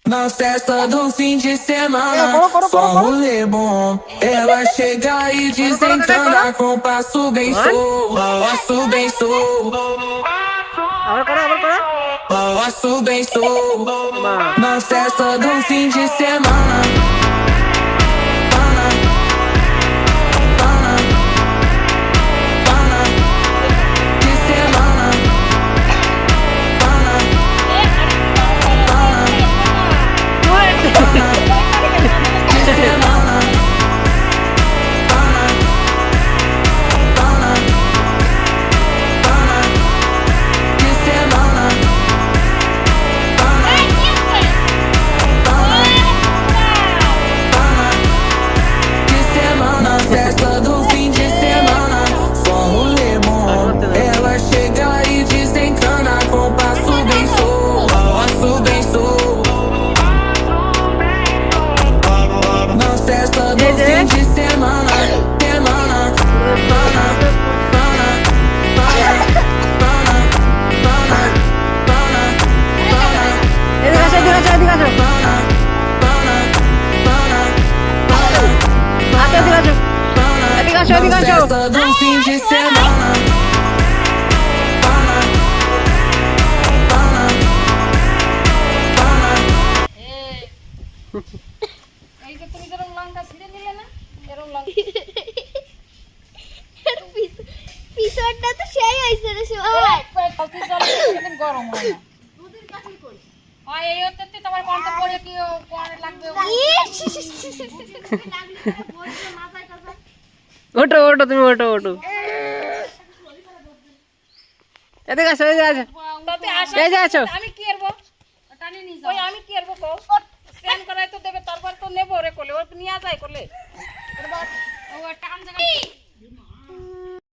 Na festa do fim de semana, só um rolê bom. Ela chega e desencana com passo bem solto, passo bem solto, passo bem solto. Na festa do fim de semana. Festa do fim de semana, só um rolê bom. Ela chega e desencana com passo bem solto, passo bem solto. Na festa do fim de semana, semana, festa do fim de semana. এই যে তুমি যেরকম লঙ্কা ছিঁড়ে নিলে না এরকম লঙ্কা পিছনটা তো সেই হইছে রে সোহাগ কফি জল একদম গরম হয় না দুধের কাঠি কই হয় এই হতে তোমার কোনটা পড়ে কি কোন লাগবে ওটো ওটো তুমি ওটো ওটো এদিকে আসো এদিকে আসো তবে আশা এই যে আছো আমি কি করব টানি নি যাও ওই আমি কি করব কও স্ক্যান করাই তো দেবে তারপর তো নেব রে কোলে ও নিয়া যায় কোলে ও টান জায়গা